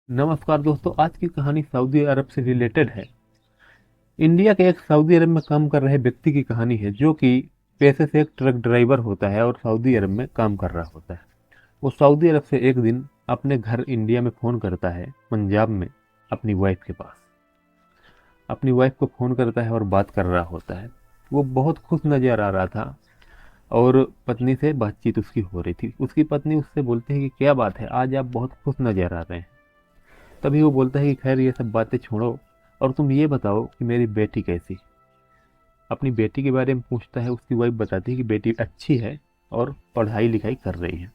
नमस्कार दोस्तों, आज की कहानी सऊदी अरब से रिलेटेड है। इंडिया के एक सऊदी अरब में काम कर रहे व्यक्ति की कहानी है, जो कि पेशे से एक ट्रक ड्राइवर होता है और सऊदी अरब में काम कर रहा होता है। वो सऊदी अरब से एक दिन अपने घर इंडिया में फ़ोन करता है, पंजाब में, अपनी वाइफ के पास। अपनी वाइफ को फ़ोन करता है और बात कर रहा होता है। वो बहुत खुश नज़र आ रहा था और पत्नी से बातचीत उसकी हो रही थी। उसकी पत्नी उससे बोलती है कि क्या बात है, आज आप बहुत खुश नज़र आ रहे हैं। तभी वो बोलता है कि खैर ये सब बातें छोड़ो और तुम ये बताओ कि मेरी बेटी कैसी। अपनी बेटी के बारे में पूछता है। उसकी वाइफ बताती है कि बेटी अच्छी है और पढ़ाई लिखाई कर रही है।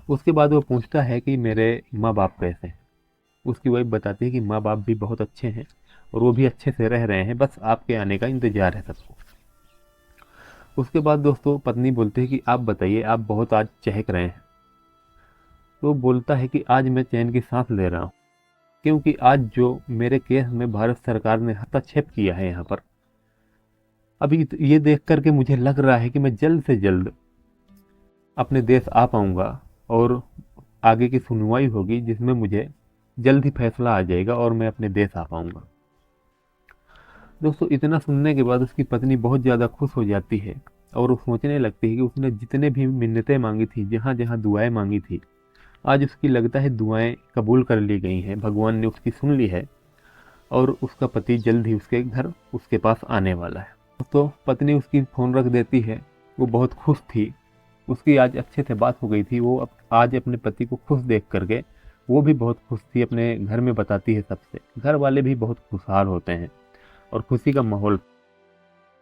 उसके बाद वो पूछता है कि मेरे माँ बाप कैसे हैं। उसकी वाइफ बताती है कि माँ बाप भी बहुत अच्छे हैं और वो भी अच्छे से रह रहे हैं, बस आपके आने का इंतजार है सबको। उसके बाद दोस्तों पत्नी बोलती है कि आप बताइए, आप बहुत आज चहक रहे हैं। तो बोलता है कि आज मैं चैन की सांस ले रहा हूँ, क्योंकि आज जो मेरे केस में भारत सरकार ने हस्तक्षेप किया है यहाँ पर, अभी ये देख करके मुझे लग रहा है कि मैं जल्द से जल्द अपने देश आ पाऊंगा और आगे की सुनवाई होगी, जिसमें मुझे जल्द ही फैसला आ जाएगा और मैं अपने देश आ पाऊंगा। दोस्तों इतना सुनने के बाद उसकी पत्नी बहुत ज़्यादा खुश हो जाती है और वो सोचने लगती है कि उसने जितने भी मिन्नतें मांगी थी, जहाँ जहाँ दुआएं मांगी थी, आज उसकी लगता है दुआएं कबूल कर ली गई हैं, भगवान ने उसकी सुन ली है और उसका पति जल्द ही उसके घर उसके पास आने वाला है। तो पत्नी उसकी फ़ोन रख देती है। वो बहुत खुश थी, उसकी आज अच्छे से बात हो गई थी। वो अब आज अपने पति को खुश देख करके वो भी बहुत खुश थी, अपने घर में बताती है सबसे। घर वाले भी बहुत खुशहाल होते हैं और खुशी का माहौल।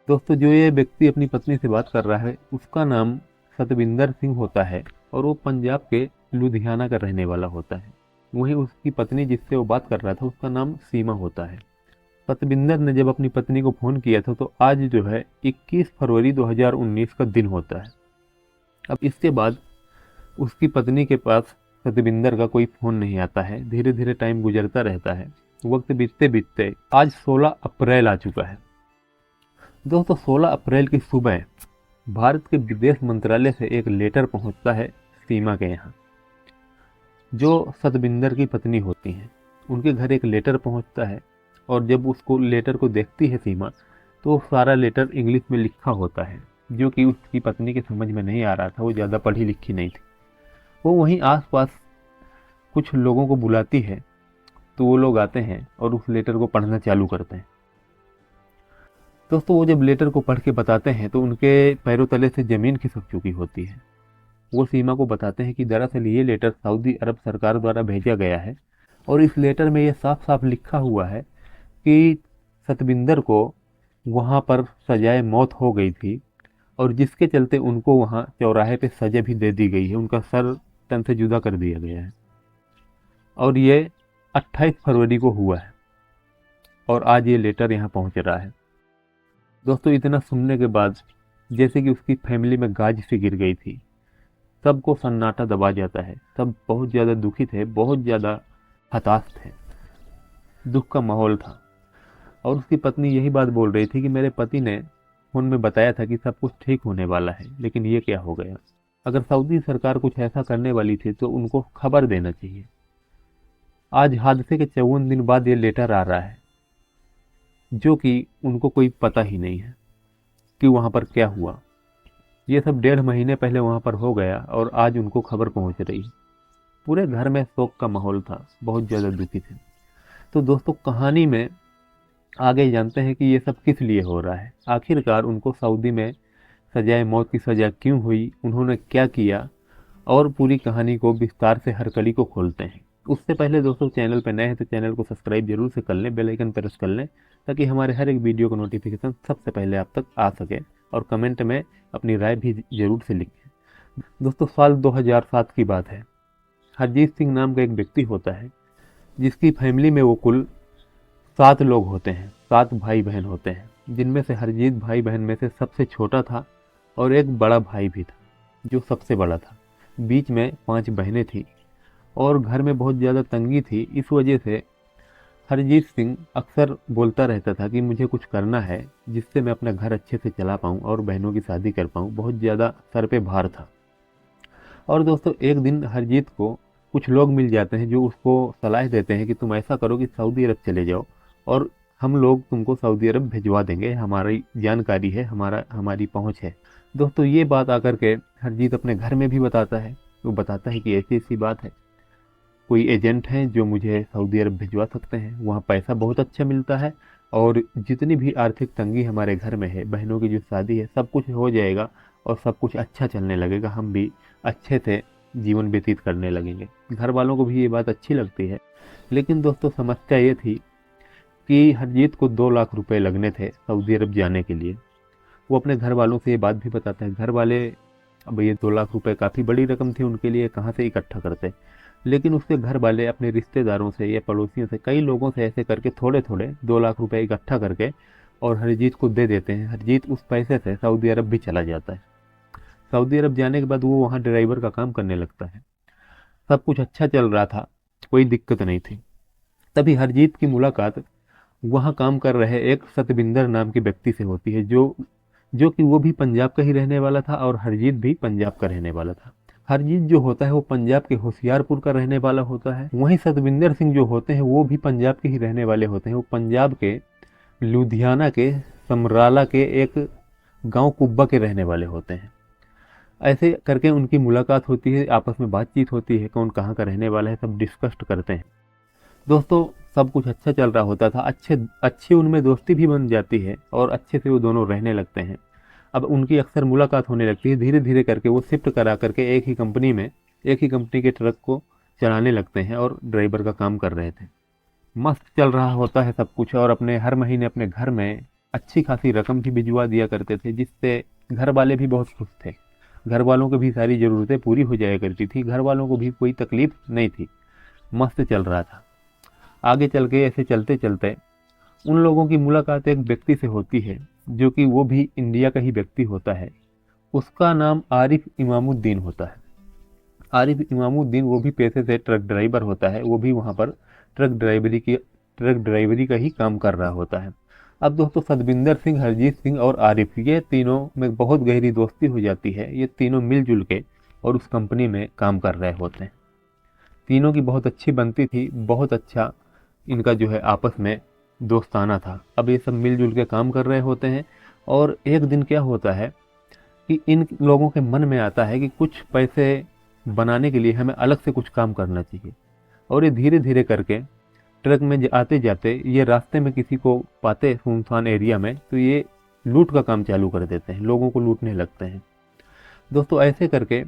दोस्तों जो ये व्यक्ति अपनी पत्नी से बात कर रहा है, उसका नाम सतविंदर सिंह होता है और वो पंजाब के लुधियाना का रहने वाला होता है। वहीं उसकी पत्नी जिससे वो बात कर रहा था, उसका नाम सीमा होता है। सतविंदर ने जब अपनी पत्नी को फ़ोन किया था, तो आज जो है 21 फरवरी 2019 का दिन होता है। अब इसके बाद उसकी पत्नी के पास सतविंदर का कोई फ़ोन नहीं आता है। धीरे धीरे टाइम गुजरता रहता है। वक्त बीतते बीतते आज 16 अप्रैल आ चुका है। दोस्तों 16 अप्रैल की सुबह भारत के विदेश मंत्रालय से एक लेटर पहुंचता है सीमा के यहाँ, जो सतविंदर की पत्नी होती हैं। उनके घर एक लेटर पहुंचता है और जब उसको लेटर को देखती है सीमा, तो सारा लेटर इंग्लिश में लिखा होता है, जो कि उसकी पत्नी के समझ में नहीं आ रहा था। वो ज़्यादा पढ़ी लिखी नहीं थी। वो वहीं आसपास कुछ लोगों को बुलाती है, तो वो लोग आते हैं और उस लेटर को पढ़ना चालू करते हैं। दोस्तों वो जब लेटर को पढ़ के बताते हैं, तो उनके पैरों तले से ज़मीन खिसक चुकी होती है। वो सीमा को बताते हैं कि दरअसल ये लेटर सऊदी अरब सरकार द्वारा भेजा गया है और इस लेटर में ये साफ साफ लिखा हुआ है कि सतविंदर को वहाँ पर सजाए मौत हो गई थी और जिसके चलते उनको वहाँ चौराहे पे सजा भी दे दी गई है। उनका सर तन से जुदा कर दिया गया है और ये 28 फरवरी को हुआ है और आज ये लेटर यहाँ पहुँच रहा है। दोस्तों इतना सुनने के बाद जैसे कि उसकी फैमिली में गाज सी गिर गई थी। सबको सन्नाटा दबा जाता है। सब बहुत ज़्यादा दुखी थे, बहुत ज़्यादा हताश थे। दुख का माहौल था और उसकी पत्नी यही बात बोल रही थी कि मेरे पति ने फ़ोन में बताया था कि सब कुछ ठीक होने वाला है, लेकिन ये क्या हो गया। अगर सऊदी सरकार कुछ ऐसा करने वाली थी तो उनको खबर देना चाहिए। आज हादसे के 54 दिन बाद ये लेटर आ रहा है, जो कि उनको कोई पता ही नहीं है कि वहाँ पर क्या हुआ। ये सब 1.5 महीने पहले वहाँ पर हो गया और आज उनको खबर पहुँच रही है। पूरे घर में शोक का माहौल था, बहुत ज़्यादा दुखी थे। तो दोस्तों कहानी में आगे जानते हैं कि ये सब किस लिए हो रहा है। आखिरकार उनको सऊदी में सजाए मौत की सज़ा क्यों हुई, उन्होंने क्या किया, और पूरी कहानी को विस्तार से हर कड़ी को खोलते हैं। उससे पहले दोस्तों चैनल पर नए हैं तो चैनल को सब्सक्राइब जरूर से कर लें, बेल आइकन प्रेस कर लें, ताकि हमारे हर एक वीडियो का नोटिफिकेशन सबसे पहले आप तक आ सके। और कमेंट में अपनी राय भी जरूर से लिखें। दोस्तों साल 2007 की बात है। हरजीत सिंह नाम का एक व्यक्ति होता है, जिसकी फैमिली में वो कुल 7 लोग होते हैं। 7 भाई बहन होते हैं, जिनमें से हरजीत भाई बहन में से सबसे छोटा था और एक बड़ा भाई भी था जो सबसे बड़ा था। बीच में 5 बहनें थीं और घर में बहुत ज़्यादा तंगी थी। इस वजह से हरजीत सिंह अक्सर बोलता रहता था कि मुझे कुछ करना है जिससे मैं अपना घर अच्छे से चला पाऊँ और बहनों की शादी कर पाऊँ। बहुत ज़्यादा सर पे भार था। और दोस्तों एक दिन हरजीत को कुछ लोग मिल जाते हैं जो उसको सलाह देते हैं कि तुम ऐसा करो कि सऊदी अरब चले जाओ और हम लोग तुमको सऊदी अरब भिजवा देंगे, हमारी जानकारी है, हमारी पहुंच है। दोस्तों ये बात आकर के हरजीत अपने घर में भी बताता है। वो बताता है कि ऐसी ऐसी बात है, कोई एजेंट हैं जो मुझे सऊदी अरब भिजवा सकते हैं, वहाँ पैसा बहुत अच्छा मिलता है और जितनी भी आर्थिक तंगी हमारे घर में है, बहनों की जो शादी है, सब कुछ हो जाएगा और सब कुछ अच्छा चलने लगेगा, हम भी अच्छे से जीवन व्यतीत करने लगेंगे। घर वालों को भी ये बात अच्छी लगती है। लेकिन दोस्तों समस्या ये थी कि हरजीत को 2 लाख रुपए लगने थे सऊदी अरब जाने के लिए। वो अपने घर वालों से ये बात भी बताता है। घर वाले, अब ये 2 लाख रुपए काफ़ी बड़ी रकम थी उनके लिए, कहाँ से इकट्ठा करते। लेकिन उसके घर वाले अपने रिश्तेदारों से या पड़ोसियों से, कई लोगों से ऐसे करके थोड़े थोड़े 2 लाख रुपए इकट्ठा करके और हरजीत को दे देते हैं। हरजीत उस पैसे से सऊदी अरब भी चला जाता है। सऊदी अरब जाने के बाद वो वहाँ ड्राइवर का काम करने लगता है। सब कुछ अच्छा चल रहा था, कोई दिक्कत नहीं थी। तभी हरजीत की मुलाकात वहाँ काम कर रहे एक सतविंदर नाम के व्यक्ति से होती है, जो कि वो भी पंजाब का ही रहने वाला था और हरजीत भी पंजाब का रहने वाला था। हरजीत जो होता है वो पंजाब के होशियारपुर का रहने वाला होता है। वहीं सतविंदर सिंह जो होते हैं वो भी पंजाब के ही रहने वाले होते हैं। वो पंजाब के लुधियाना के समराला के एक गांव कुब्बा के रहने वाले होते हैं। ऐसे करके उनकी मुलाकात होती है, आपस में बातचीत होती है, कौन कहाँ का रहने वाला है, सब डिस्कस करते हैं। दोस्तों सब कुछ अच्छा चल रहा होता था, अच्छी उनमें दोस्ती भी बन जाती है और अच्छे से वो दोनों रहने लगते हैं। अब उनकी अक्सर मुलाकात होने लगती है। धीरे धीरे करके वो शिफ्ट करा करके एक ही कंपनी के ट्रक को चलाने लगते हैं और ड्राइवर का काम कर रहे थे। मस्त चल रहा होता है सब कुछ और अपने हर महीने अपने घर में अच्छी खासी रकम भी भिजवा दिया करते थे, जिससे घर वाले भी बहुत खुश थे। घर वालों की भी सारी ज़रूरतें पूरी हो जाया करती थी, घर वालों को भी कोई तकलीफ नहीं थी, मस्त चल रहा था। आगे चल के ऐसे चलते चलते उन लोगों की मुलाकात एक व्यक्ति से होती है जो कि वो भी इंडिया का ही व्यक्ति होता है। उसका नाम आरिफ इमामुद्दीन होता है। आरिफ इमामुद्दीन वो भी पेशे से ट्रक ड्राइवर होता है। वो भी वहाँ पर ट्रक ड्राइवरी का ही काम कर रहा होता है। अब दोस्तों सतविंदर सिंह, हरजीत सिंह और आरिफ, ये तीनों में बहुत गहरी दोस्ती हो जाती है। ये तीनों मिलजुल के और उस कंपनी में काम कर रहे होते हैं। तीनों की बहुत अच्छी बनती थी, बहुत अच्छा इनका जो है आपस में दोस्ताना था। अब ये सब मिलजुल के काम कर रहे होते हैं और एक दिन क्या होता है कि इन लोगों के मन में आता है कि कुछ पैसे बनाने के लिए हमें अलग से कुछ काम करना चाहिए। और ये धीरे धीरे करके ट्रक में आते जाते ये रास्ते में किसी को पाते सुनसान एरिया में, तो ये लूट का काम चालू कर देते हैं, लोगों को लूटने लगते हैं। दोस्तों ऐसे करके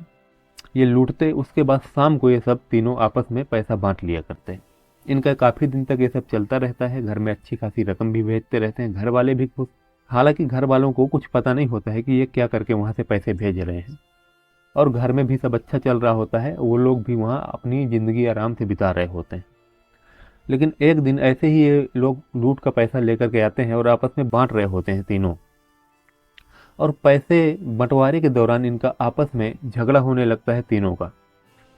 ये लूटते, उसके बाद शाम को ये सब तीनों आपस में पैसा बांट लिया करते हैं। इनका काफ़ी दिन तक ये सब चलता रहता है। घर में अच्छी खासी रकम भी भेजते रहते हैं, घर वाले भी खुश। हालांकि घर वालों को कुछ पता नहीं होता है कि ये क्या करके वहाँ से पैसे भेज रहे हैं और घर में भी सब अच्छा चल रहा होता है। वो लोग भी वहाँ अपनी ज़िंदगी आराम से बिता रहे होते हैं। लेकिन एक दिन ऐसे ही ये लोग लूट का पैसा लेकर के आते हैं और आपस में बांट रहे होते हैं तीनों। और पैसे बंटवारे के दौरान इनका आपस में झगड़ा होने लगता है तीनों का।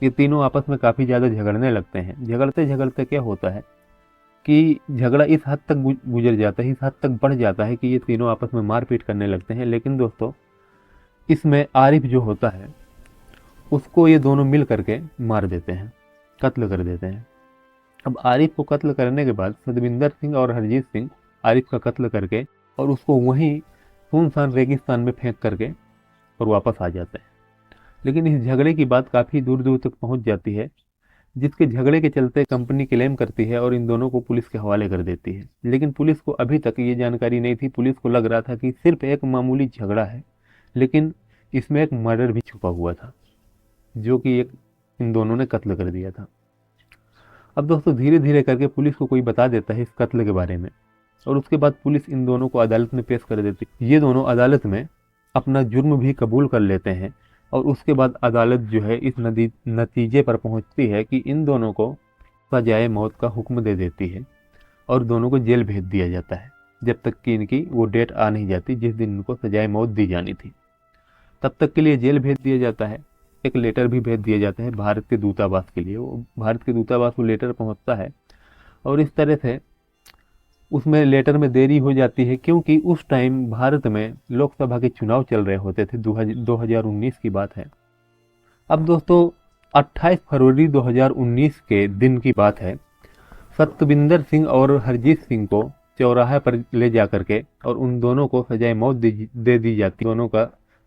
ये तीनों आपस में काफ़ी ज़्यादा झगड़ने लगते हैं। झगड़ते झगड़ते क्या होता है कि झगड़ा इस हद तक गुजर जाता है, इस हद तक बढ़ जाता है कि ये तीनों आपस में मारपीट करने लगते हैं। लेकिन दोस्तों इसमें आरिफ जो होता है उसको ये दोनों मिल करके मार देते हैं, कत्ल कर देते हैं। अब आरिफ को कत्ल करने के बाद सतविंदर सिंह और हरजीत सिंह आरिफ का कत्ल करके और उसको वहीं सुनसान रेगिस्तान में फेंक करके और वापस आ जाते हैं। लेकिन इस झगड़े की बात काफ़ी दूर दूर तक पहुंच जाती है, जिसके झगड़े के चलते कंपनी क्लेम करती है और इन दोनों को पुलिस के हवाले कर देती है। लेकिन पुलिस को अभी तक ये जानकारी नहीं थी। पुलिस को लग रहा था कि सिर्फ एक मामूली झगड़ा है, लेकिन इसमें एक मर्डर भी छुपा हुआ था जो कि एक इन दोनों ने कत्ल कर दिया था। अब दोस्तों धीरे धीरे करके पुलिस को कोई बता देता है इस कत्ल के बारे में और उसके बाद पुलिस इन दोनों को अदालत में पेश कर देती है। ये दोनों अदालत में अपना जुर्म भी कबूल कर लेते हैं और उसके बाद अदालत जो है इस नतीजे पर पहुंचती है कि इन दोनों को सजाए मौत का हुक्म दे देती है और दोनों को जेल भेज दिया जाता है, जब तक कि इनकी वो डेट आ नहीं जाती जिस दिन इनको सजाए मौत दी जानी थी। तब तक के लिए जेल भेज दिया जाता है। एक लेटर भी भेज दिया जाता है भारत के दूतावास के लिए। वो भारत के दूतावास को लेटर पहुंचता है और इस तरह से उसमें लेटर में देरी हो जाती है क्योंकि उस टाइम भारत में लोकसभा के चुनाव चल रहे होते थे। 2019 की बात है। अब दोस्तों 28 फरवरी 2019 के दिन की बात है। सतविंदर सिंह और हरजीत सिंह को चौराहे पर ले जा करके और उन दोनों को सजाए मौत दे दी जाती है। दोनों का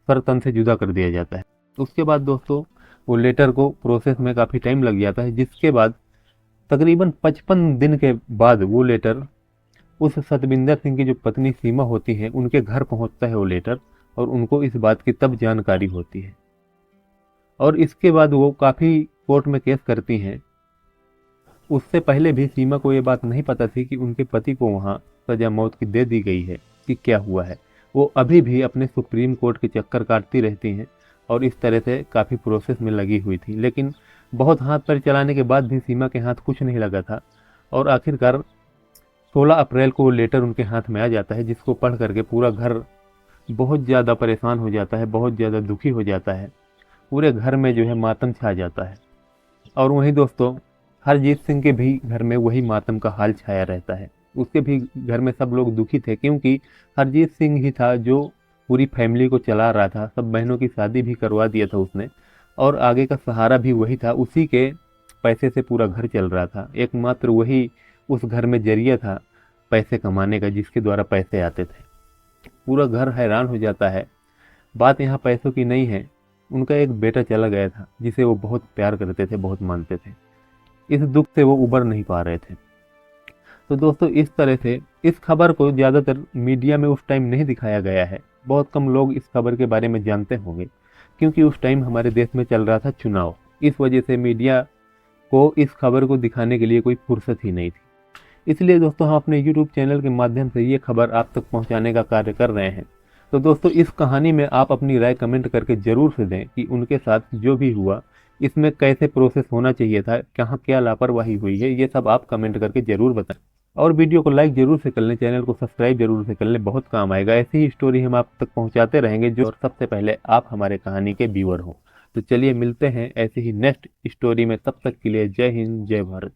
सर तन से जुदा कर दिया जाता है। उसके बाद दोस्तों वो लेटर को प्रोसेस में काफ़ी टाइम लग जाता है, जिसके बाद तकरीबन 55 दिन के बाद वो लेटर उस सतविंदर सिंह की जो पत्नी सीमा होती है उनके घर पहुंचता है वो लेटर, और उनको इस बात की तब जानकारी होती है। और इसके बाद वो काफ़ी कोर्ट में केस करती हैं। उससे पहले भी सीमा को ये बात नहीं पता थी कि उनके पति को वहाँ सजा मौत की दे दी गई है, कि क्या हुआ है। वो अभी भी अपने सुप्रीम कोर्ट के चक्कर काटती रहती हैं और इस तरह से काफ़ी प्रोसेस में लगी हुई थी। लेकिन बहुत हाथ पैर चलाने के बाद भी सीमा के हाथ कुछ नहीं लगा था, और आखिरकार 16 अप्रैल को वो लेटर उनके हाथ में आ जाता है, जिसको पढ़ करके पूरा घर बहुत ज़्यादा परेशान हो जाता है, बहुत ज़्यादा दुखी हो जाता है। पूरे घर में जो है मातम छा जाता है। और वहीं दोस्तों हरजीत सिंह के भी घर में वही मातम का हाल छाया रहता है। उसके भी घर में सब लोग दुखी थे, क्योंकि हरजीत सिंह ही था जो पूरी फैमिली को चला रहा था। सब बहनों की शादी भी करवा दिया था उसने, और आगे का सहारा भी वही था। उसी के पैसे से पूरा घर चल रहा था। एकमात्र वही उस घर में जरिया था पैसे कमाने का, जिसके द्वारा पैसे आते थे। पूरा घर हैरान हो जाता है। बात यहाँ पैसों की नहीं है, उनका एक बेटा चला गया था जिसे वो बहुत प्यार करते थे, बहुत मानते थे। इस दुख से वो उबर नहीं पा रहे थे। तो दोस्तों इस तरह से इस खबर को ज़्यादातर मीडिया में उस टाइम नहीं दिखाया गया है। बहुत कम लोग इस खबर के बारे में जानते होंगे, क्योंकि उस टाइम हमारे देश में चल रहा था चुनाव। इस वजह से मीडिया को इस खबर को दिखाने के लिए कोई फुर्सत ही नहीं थी। इसलिए दोस्तों हम अपने यूट्यूब चैनल के माध्यम से ये खबर आप तक पहुंचाने का कार्य कर रहे हैं। तो दोस्तों इस कहानी में आप अपनी राय कमेंट करके ज़रूर से दें कि उनके साथ जो भी हुआ इसमें कैसे प्रोसेस होना चाहिए था, कहाँ क्या लापरवाही हुई है, ये सब आप कमेंट करके ज़रूर बताएं। और वीडियो को लाइक जरूर से कर लें, चैनल को सब्सक्राइब जरूर से कर लें, बहुत काम आएगा। ऐसी ही स्टोरी हम आप तक पहुंचाते रहेंगे, जो और सबसे पहले आप हमारे कहानी के व्यूअर हों। तो चलिए मिलते हैं ऐसे ही नेक्स्ट स्टोरी में, तब तक के लिए जय हिंद जय भारत।